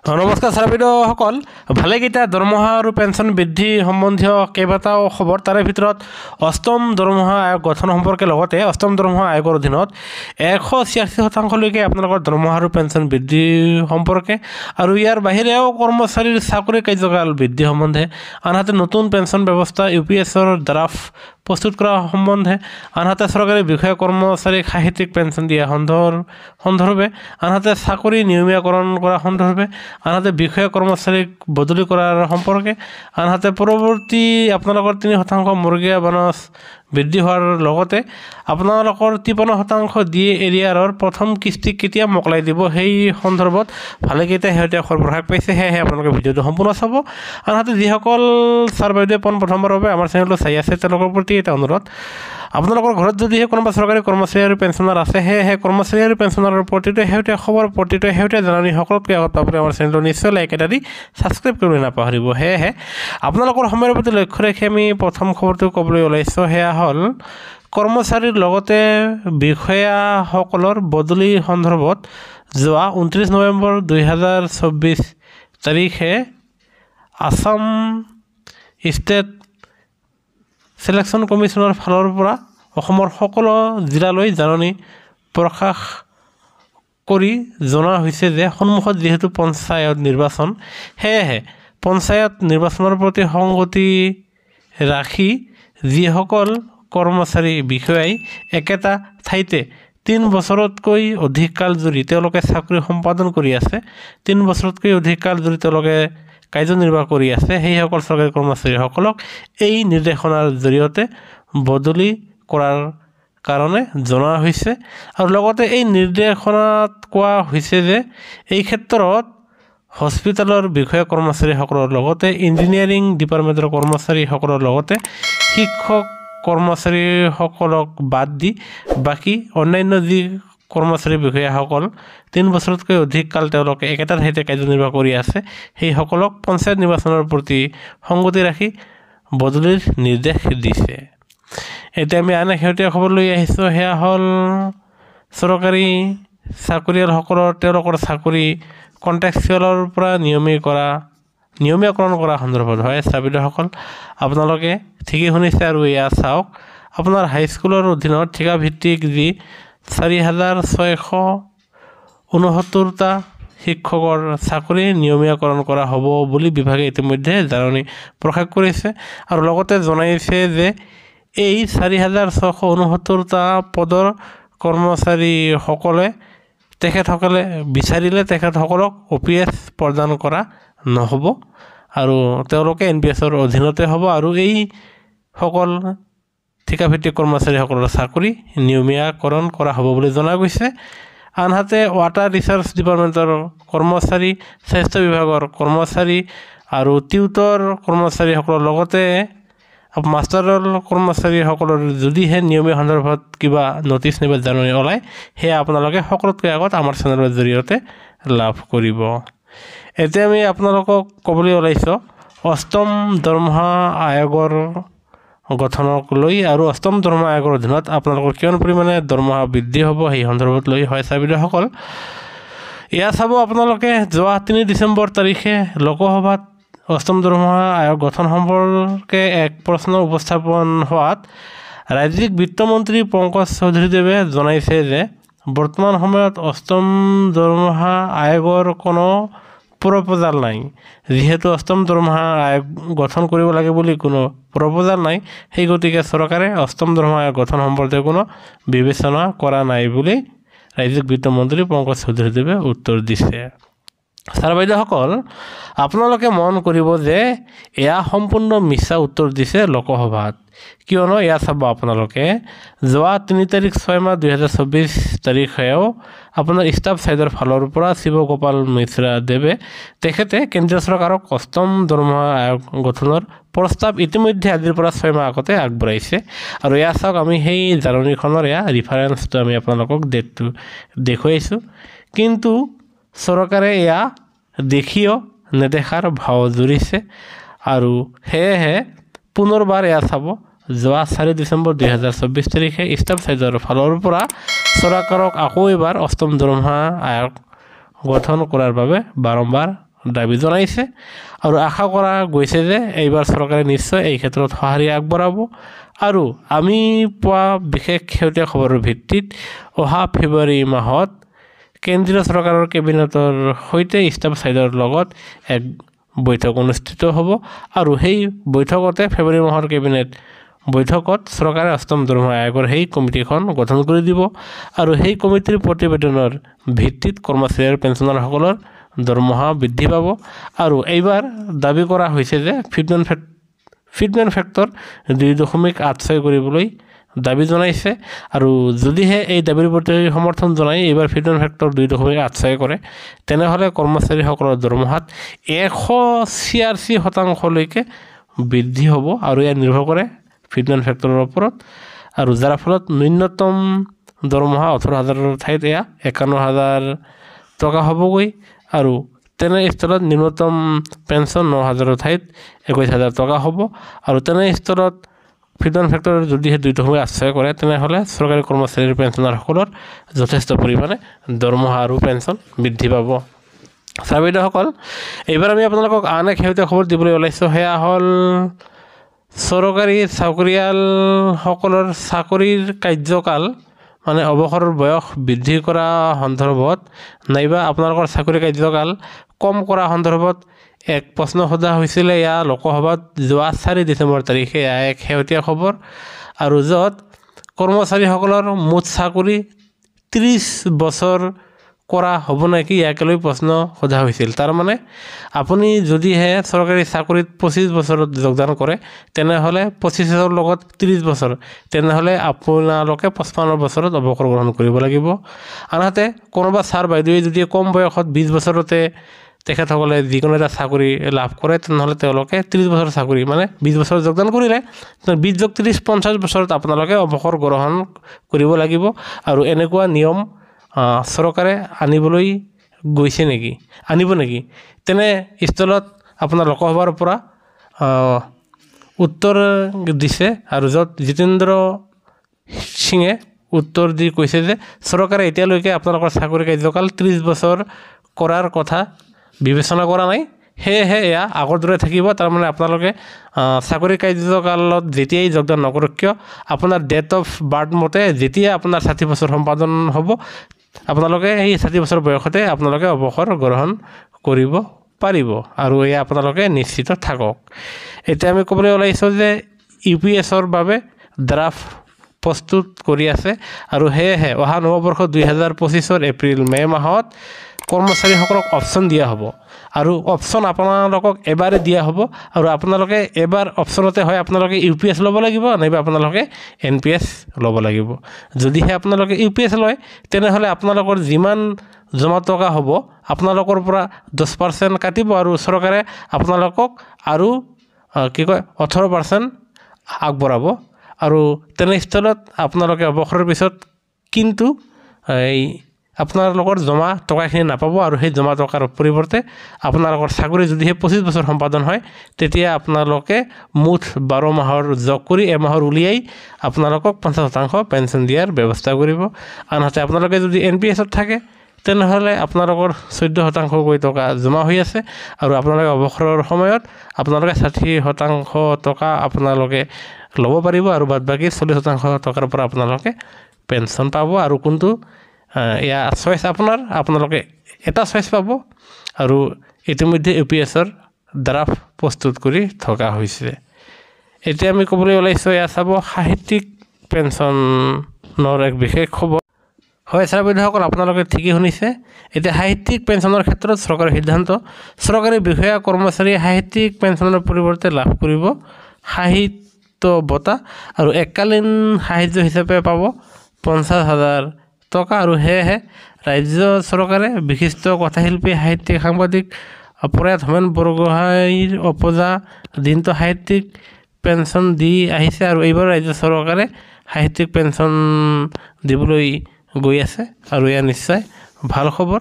নমস্কাৰ ছাৰ বাইদেউসকল, ভালেকেইটা দৰমহা আৰু পেঞ্চন বৃদ্ধি সম্বন্ধীয় কেইবাটাও খবৰ। তাৰে ভিতৰত অষ্টম দৰমহা আয়োগ গঠন সম্পৰ্কে লগতে অষ্টম দৰমহা আয়োগৰ অধীনত 186%লৈকে আপোনালোকৰ দৰমহা আৰু পেঞ্চন বৃদ্ধি সম্পৰ্কে আৰু ইয়াৰ বাহিৰেও কৰ্মচাৰীৰ চাকৰি কাৰ্যকাল বৃদ্ধি সম্বন্ধে, আনহাতে নতুন পেঞ্চন ব্যৱস্থা UPSৰ ড্ৰাফ্ট প্ৰস্তুত কৰা সম্বন্ধে, আনহাতে চৰকাৰী বিষয়া কৰ্মচাৰীক সাহিত্যিক পেঞ্চন দিয়া সন্দৰ্ভে, আনহাতে চাকৰি নিয়মীয়াকৰণ কৰা সন্দৰ্ভে, আনহাতে বিষয়া কৰ্মচাৰীক বদলি কৰাৰ সম্পৰ্কে, আনহাতে পৰৱৰ্তী আপোনালোকৰ 3% মুৰ্গীয়া বনছ বৃদ্ধি হোৱাৰ লগতে আপোনালোকৰ 53% DA এৰিয়াৰৰ প্ৰথম কিস্তি কেতিয়া মোকলাই দিব সেই সন্দৰ্ভত ভালেকেইটা শেহতীয়া খবৰ প্ৰকাশ পাইছে। সেয়েহে আপোনালোকে ভিডিঅ'টো সম্পূৰ্ণ চাব। আনহাতে যিসকল ছাৰ বাইদেৱে প্ৰথমবাৰৰ বাবে আমাৰ চেনেলটো চাই আছে তেওঁলোকৰ প্ৰতি এটা অনুৰোধ, আপোনালোকৰ ঘৰত যদিহে কোনোবা চৰকাৰী কৰ্মচাৰী আৰু পেঞ্চনাৰ আছে, সেয়েহে কৰ্মচাৰী আৰু পেঞ্চনাৰৰ প্ৰতিটো শেহতীয়া খবৰ, প্ৰতিটো শেহতীয়া জাননী সকলোতকৈ আগত পাবলৈ আমাৰ চেনেলটো নিশ্চয় লাইক এটা দি ছাবস্ক্ৰাইব কৰিবলৈ নাপাহৰিব। সেয়েহে আপোনালোকৰ সময়ৰ প্ৰতি লক্ষ্য ৰাখি আমি প্ৰথম খবৰটো ক'বলৈ ওলাইছোঁ। সেয়া হ'ল কৰ্মচাৰীৰ লগতে বিষয়াসকলৰ বদলি সন্দৰ্ভত যোৱা 29 নৱেম্বৰ 2024 তাৰিখে আছাম ষ্টেট চিলেকশ্যন কমিশ্যনৰ ফালৰ পৰা অসমৰ সকলো জিলালৈ জাননী প্ৰকাশ কৰি জনোৱা হৈছে যে সন্মুখত যিহেতু পঞ্চায়ত নিৰ্বাচন, সেয়েহে পঞ্চায়ত নিৰ্বাচনৰ প্ৰতি সংগতি ৰাখি যিসকল কৰ্মচাৰী বিষয়াই একেটা ঠাইতে 3 বছৰতকৈ অধিক কাল জুৰি তেওঁলোকে চাকৰি সম্পাদন কৰি আছে, 3 বছৰতকৈ অধিক কাল জুৰি তেওঁলোকে কাৰ্যনিৰ্বাহ কৰি আছে, সেইসকল চৰকাৰী কৰ্মচাৰীসকলক এই নিৰ্দেশনাৰ জৰিয়তে বদলি কৰাৰ কাৰণে জনোৱা হৈছে। আৰু লগতে এই নিৰ্দেশনাত কোৱা হৈছে যে এই ক্ষেত্ৰত হস্পিটেলৰ বিষয়া কৰ্মচাৰীসকলৰ লগতে ইঞ্জিনিয়াৰিং ডিপাৰ্টমেণ্টৰ কৰ্মচাৰীসকলৰ লগতে শিক্ষক কৰ্মচাৰীসকলক বাদ দি বাকী অন্যান্য যি কৰ্মচাৰী বিষয়াসকল 3 বছৰতকৈ অধিক কাল তেওঁলোকে একেটা ঠাইতে কাৰ্যনিৰ্বাহ কৰি আছে, সেইসকলক পঞ্চায়ত নিৰ্বাচনৰ প্ৰতি সংগতি ৰাখি বদলিৰ নিৰ্দেশ দিছে। এতিয়া আমি আন শেহতীয়া খবৰ লৈ আহিছোঁ। সেয়া হ'ল চৰকাৰী চাকৰিয়ালসকলৰ তেওঁলোকৰ চাকৰি কণ্ট্ৰেকচুৱেলৰ পৰা নিয়মীয়াকৰণ কৰা সন্দৰ্ভত হয়। ছাত্ৰসকল আপোনালোকে ঠিকেই শুনিছে আৰু এয়া চাওক, আপোনাৰ হাইস্কুলৰ অধীনত ঠিকাভিত্তিক যি 4669টা শিক্ষকৰ চাকৰি নিয়মীয়াকৰণ কৰা হ'ব বুলি বিভাগে ইতিমধ্যে জাননী প্ৰকাশ কৰিছে আৰু লগতে জনাইছে যে এই 4669টা পদৰ কৰ্মচাৰীসকলে তেখেতসকলে বিচাৰিলে তেখেতসকলক OPS প্ৰদান কৰা নহ'ব আৰু তেওঁলোকে NPSৰ অধীনতে হ'ব আৰু এইসকল ঠিকাভিত্তিক কৰ্মচাৰীসকলৰ চাকৰি নিয়মীয়াকৰণ কৰা হ'ব বুলি জনা গৈছে। আনহাতে ৱাটাৰ ৰিচাৰ্চ ডিপাৰ্টমেণ্টৰ কৰ্মচাৰী, স্বাস্থ্য বিভাগৰ কৰ্মচাৰী আৰু টিউটৰ কৰ্মচাৰীসকলৰ লগতে মাষ্টাৰৰ কৰ্মচাৰীসকলৰ যদিহে নিয়মীয়া সন্দৰ্ভত কিবা নটিছ নাইবা জাননী ওলায়, সেয়া আপোনালোকে সকলোতকৈ আগত আমাৰ চেনেলৰ জৰিয়তে লাভ কৰিব। এতিয়া আমি আপোনালোকক ক'বলৈ ওলাইছোঁ অষ্টম দৰমহা আয়োগৰ গঠনক লৈ আৰু অষ্টম দৰমহা আয়োগৰ অধীনত আপোনালোকৰ কিমান পৰিমাণে দৰমহা বৃদ্ধি হ'ব সেই সন্দৰ্ভত লৈ হয়। ছাত্ৰসকল এয়া চাব, আপোনালোকে যোৱা 3 ডিচেম্বৰ তাৰিখে লোকসভাত অষ্টম দৰমহা আয়োগ গঠন সম্পৰ্কে এক প্ৰশ্ন উপস্থাপন হোৱাত ৰাজ্যিক বিত্তমন্ত্ৰী পংকজ চৌধুৰীদেৱে জনাইছে যে বৰ্তমান সময়ত অষ্টম দৰমহা আয়োগৰ কোনো প্ৰপ'জাল নাই। যিহেতু অষ্টম দৰমহা আয়োগ গঠন কৰিব লাগে বুলি কোনো প্ৰপ'জাল নাই, সেই গতিকে চৰকাৰে অষ্টম দৰমহা আয়োগ গঠন সম্পৰ্কে কোনো বিবেচনা কৰা নাই বুলি ৰাজ্যিক বিত্তমন্ত্ৰী পংকজ চৌধুৰীদেৱে উত্তৰ দিছে। ছাৰ বাইদেউসকল আপোনালোকে মন কৰিব যে এয়া সম্পূৰ্ণ মিছা উত্তৰ দিছে লোকসভাত, কিয়নো এয়া চাব আপোনালোকে যোৱা 3 তাৰিখ 6 মাহ 2024 তাৰিখেও আপোনাৰ ষ্টাফ ছাইডৰ ফালৰ পৰা শিৱ গোপাল মিশ্ৰা দেৱে তেখেতে কেন্দ্ৰীয় চৰকাৰক অষ্টম দৰমহা আয়োগ গঠনৰ প্ৰস্তাৱ ইতিমধ্যে আজিৰ পৰা 6 মাহ আগতে আগবঢ়াইছে আৰু এয়া চাওক, আমি সেই জাননীখনৰ এয়া ৰিফাৰেঞ্চটো আমি আপোনালোকক ডেটটো দেখুৱাইছোঁ, কিন্তু চৰকাৰে এয়া দেখিও নেদেখাৰ ভাও জুৰিছে আৰু সেয়েহে পুনৰবাৰ এয়া চাব, যোৱা 4 ডিচেম্বৰ 2024 তাৰিখে ষ্টাফ ছাইডৰ ফালৰ পৰা চৰকাৰক আকৌ এবাৰ অষ্টম দৰমহা আয়োগ গঠন কৰাৰ বাবে বাৰম্বাৰ দাবী জনাইছে আৰু আশা কৰা গৈছে যে এইবাৰ চৰকাৰে নিশ্চয় এই ক্ষেত্ৰত সঁহাৰি আগবঢ়াব আৰু আমি পোৱা বিশেষ শেহতীয়া খবৰৰ ভিত্তিত অহা ফেব্ৰুৱাৰী মাহত কেন্দ্ৰীয় চৰকাৰৰ কেবিনেটৰ সৈতে ষ্টাফ ছাইডৰ লগত এক বৈঠক অনুষ্ঠিত হ'ব আৰু সেই বৈঠকতে ফেব্ৰুৱাৰী মাহৰ কেবিনেট বৈঠকত চৰকাৰে অষ্টম দৰমহা আয়োগৰ সেই কমিটিখন গঠন কৰি দিব আৰু সেই কমিটিৰ প্ৰতিবেদনৰ ভিত্তিত কৰ্মচাৰী আৰু পেঞ্চনাৰসকলৰ দৰমহা বৃদ্ধি পাব আৰু এইবাৰ দাবী কৰা হৈছে যে ফিটমেণ্ট ফেক্টৰ 2.86 কৰিবলৈ দাবী জনাইছে আৰু যদিহে এই দাবীৰ প্ৰতি সমৰ্থন জনাই এইবাৰ ফিটমেণ্ট ফেক্টৰ 2.86 কৰে তেনেহ'লে কৰ্মচাৰীসকলৰ দৰমহাত 186% বৃদ্ধি হ'ব আৰু ইয়াৰ নিৰ্ভৰ কৰে ফিটমেণ্ট ফেক্টৰৰ ওপৰত আৰু যাৰ ফলত ন্যূনতম দৰমহা 18,000ৰ ঠাইত এয়া 51,000 টকা হ'বগৈ আৰু তেনে স্তৰত ন্যূনতম পেঞ্চন 9,000ৰ ঠাইত 21,000 টকা হ'ব আৰু তেনে স্তৰত ফিটমেণ্ট ফেক্টৰ যদিহে 2.86 কৰে তেনেহ'লে চৰকাৰী কৰ্মচাৰীৰ পেঞ্চনাৰসকলৰ যথেষ্ট পৰিমাণে দৰমহা আৰু পেঞ্চন বৃদ্ধি পাব। ছাৰ-বাইদেউসকল, এইবাৰ আমি আপোনালোকক আন এক শেহতীয়া খবৰ দিবলৈ ওলাইছোঁ। সেয়া হ'ল চৰকাৰী চাকৰিয়ালসকলৰ চাকৰিৰ কাৰ্যকাল মানে অৱসৰৰ বয়স বৃদ্ধি কৰা সন্দৰ্ভত নাইবা আপোনালোকৰ চাকৰি কাৰ্যকাল কম কৰা সন্দৰ্ভত এক প্ৰশ্ন সোধা হৈছিলে। এয়া লোকসভাত যোৱা 4 ডিচেম্বৰ তাৰিখে এয়া এক শেহতীয়া খবৰ আৰু য'ত কৰ্মচাৰীসকলৰ মুঠ চাকৰি 30 বছৰ কৰা হ'ব নেকি ইয়াকে লৈ প্ৰশ্ন সোধা হৈছিল। তাৰমানে আপুনি যদিহে চৰকাৰী চাকৰিত 25 বছৰত যোগদান কৰে তেনেহ'লে 25 লগত 30 বছৰ তেনেহ'লে আপোনালোকে 55 বছৰত অৱসৰ গ্ৰহণ কৰিব লাগিব। আনহাতে কোনোবা ছাৰ বাইদেৱে যদি কম বয়সত 20 বছৰতে তেখেতসকলে যিকোনো এটা চাকৰি লাভ কৰে তেনেহ'লে তেওঁলোকে 30 বছৰ চাকৰি মানে 20 বছৰ যোগদান কৰিলে 20 যোগ 30 50 বছৰত আপোনালোকে অৱসৰ গ্ৰহণ কৰিব লাগিব আৰু এনেকুৱা নিয়ম চৰকাৰে আনিবলৈ গৈছে নেকি আনিব নেকি তেনে স্থলত আপোনাৰ লোকসভাৰ পৰা উত্তৰ দিছে আৰু য'ত জিতেন্দ্ৰ সিঙে উত্তৰ দি কৈছে যে চৰকাৰে এতিয়ালৈকে আপোনালোকৰ চাকৰি কাৰ্যকাল 30 বছৰ কৰাৰ কথা বিবেচনা কৰা নাই, সেয়েহে এয়া আগৰ দৰে থাকিব। তাৰমানে আপোনালোকে চাকৰি কাৰ্যকালত যেতিয়াই যোগদান নকৰক কিয় আপোনাৰ ডেট অফ বাৰ্থ মতে যেতিয়া আপোনাৰ 60 বছৰ সম্পাদন হ'ব আপোনালোকে এই 60 বছৰ বয়সতে আপোনালোকে অৱসৰ গ্ৰহণ কৰিব পাৰিব আৰু এয়া আপোনালোকে নিশ্চিত থাকক। এতিয়া আমি ক'বলৈ ওলাইছোঁ যে UPSৰ বাবে ড্ৰাফ্ট প্ৰস্তুত কৰি আছে আৰু সেয়েহে অহা নৱবৰ্ষ 2025 এপ্ৰিল-মে মাহত কৰ্মচাৰীসকলক অপশ্যন দিয়া হ'ব আৰু অপশ্যন আপোনালোকক এবাৰে দিয়া হ'ব আৰু আপোনালোকে এবাৰ অপশ্যনতে হয় আপোনালোকে UPS ল'ব লাগিব নাইবা আপোনালোকে NPS ল'ব লাগিব। যদিহে আপোনালোকে UPS লয় তেনেহ'লে আপোনালোকৰ যিমান জমা টকা হ'ব আপোনালোকৰ পৰা 10% কাটিব আৰু চৰকাৰে আপোনালোকক আৰু 18% আগবঢ়াব আৰু তেনেস্থলত আপোনালোকে অৱসৰৰ পিছত কিন্তু এই আপোনালোকৰ জমা টকাখিনি নাপাব আৰু সেই জমা টকাৰ পৰিৱৰ্তে আপোনালোকৰ চাকৰি যদিহে 25 বছৰ সম্পাদন হয় তেতিয়া আপোনালোকে মুঠ 12 মাহৰ যোগ কৰি এমাহৰ উলিয়াই আপোনালোকক 50% পেঞ্চন দিয়াৰ ব্যৱস্থা কৰিব। আনহাতে আপোনালোকে যদি NPSত থাকে তেনেহ'লে আপোনালোকৰ 14% টকা জমা হৈ আছে আৰু আপোনালোকে অৱসৰৰ সময়ত আপোনালোকে 60% টকা আপোনালোকে ল'ব পাৰিব আৰু বাদ বাকী 40% টকাৰ পৰা আপোনালোকে পেঞ্চন পাব আৰু কোনটো এয়া চইচ আপোনালোকে এটা চইচ পাব আৰু ইতিমধ্যে UPSৰ ড্ৰাফ্ট প্ৰস্তুত কৰি থকা হৈছে। এতিয়া আমি ক'বলৈ ওলাইছোঁ এয়া চাব সাহিত্যিক পেঞ্চনৰ এক বিশেষ খবৰ। হয় ছাৰ-বাইদেউসকল, আপোনালোকে ঠিকেই শুনিছে। এতিয়া সাহিত্যিক পেঞ্চনৰ ক্ষেত্ৰত চৰকাৰৰ সিদ্ধান্ত, চৰকাৰী বিষয়া কৰ্মচাৰীয়ে সাহিত্যিক পেঞ্চনৰ পৰিৱৰ্তে লাভ কৰিব সাহিত্য বঁটা আৰু এককালীন সাহায্য হিচাপে পাব 50,000 টকা আৰু সেয়েহে ৰাজ্য চৰকাৰে বিশিষ্ট কথাশিল্পী সাহিত্যিক সাংবাদিক প্ৰয়াত হোমেন বৰগোহাঞিৰ অপজা দিনটো সাহিত্যিক পেঞ্চন দি আহিছে আৰু এইবাৰ ৰাজ্য চৰকাৰে সাহিত্যিক পেঞ্চন দিবলৈ গৈ আছে আৰু এয়া নিশ্চয় ভাল খবৰ।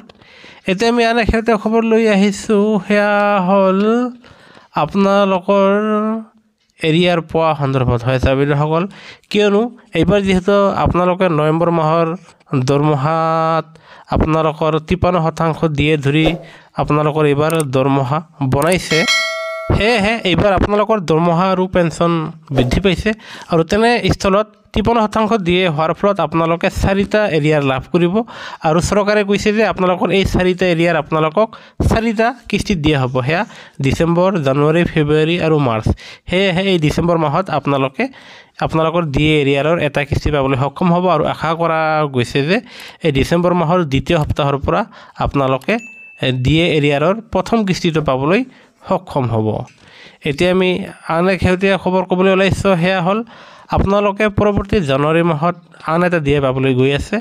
এতিয়া আমি আন শেহতীয়া খবৰ লৈ আহিছোঁ, সেয়া হ'ল আপোনালোকৰ এৰিয়াৰ পোৱা সন্দৰ্ভত। হয় ছাৰ-বাইদেউসকল, কিয়নো এইবাৰ যিহেতু আপোনালোকে নৱেম্বৰ মাহৰ দৰমহাত আপোনালোকৰ 53% দিয়ে ধৰি আপোনালোকৰ এইবাৰ দৰমহা বনাইছে সেয়েহে এইবাৰ আপোনালোকৰ দৰমহা আৰু পেঞ্চন বৃদ্ধি পাইছে আৰু তেনে স্থলত 53% দিয়ে হোৱাৰ ফলত আপোনালোকে 4টা এৰিয়াৰ লাভ কৰিব আৰু চৰকাৰে কৈছে যে আপোনালোকৰ এই 4টা এৰিয়াৰ আপোনালোকক 4টা কিস্তিত দিয়া হ'ব হেয়া ডিসেম্বৰ জানুৱাৰী ফেব্ৰুৱাৰী আৰু মাৰ্চ সেয়েহে এই ডিসেম্বৰ মাহত আপোনালোকৰ দিয়ে এৰিয়াৰৰ এটা কিস্তি পাবলৈ সক্ষম হ'ব আৰু আশা কৰা গৈছে যে এই ডিসেম্বৰ মাহৰ দ্বিতীয় সপ্তাহৰ পৰা আপোনালোকে দিয়ে এৰিয়াৰৰ প্ৰথম কিস্তিটো পাবলৈ সক্ষম হ'ব এতিয়া আমি আন এক শেহতীয়া খবৰ ক'বলৈ ওলাইছো হেয়া হ'ল আপোনালোকে পৰৱৰ্তী জানুৱাৰী মাহত আন এটা দিয়ে পাবলৈ গৈ আছে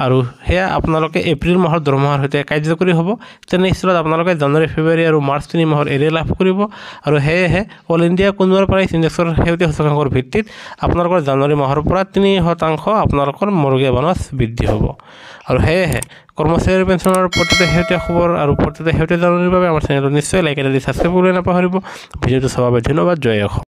আৰু হেয়া আপোনালোকে এপ্ৰিল মাহৰ দৰমহাৰ সৈতে কাৰ্যকৰী হ'ব তেনে স্থলত আপোনালোকে জানুৱাৰী ফেব্ৰুৱাৰী আৰু মাৰ্চ 3 মাহৰ এৰিয়া লাভ কৰিব আৰু হেয়েহে অল ইণ্ডিয়া কনজিউমাৰ প্ৰাইচ ইণ্ডেক্সৰ শেহতীয়া সূচকাংকৰ ভিত্তিত আপোনালোকৰ জানুৱাৰী মাহৰ পৰা 3% আপোনালোকৰ মৰ্গীয়া বোনাছ বৃদ্ধি হ'ব আৰু হেয়েহে কৰ্মচাৰী পেঞ্চনৰ প্ৰতিটো শেহতীয়া খবৰ আৰু প্ৰতিটো শেহতীয়া জানুৱাৰীৰ বাবে আমাৰ চেনেলটো নিশ্চয় লাইক এটা দি সাবস্ক্ৰাইব কৰিবলৈ নাপাহৰিব ভিডিঅ'টো চাবৰ বাবে ধন্যবাদ জয় অসম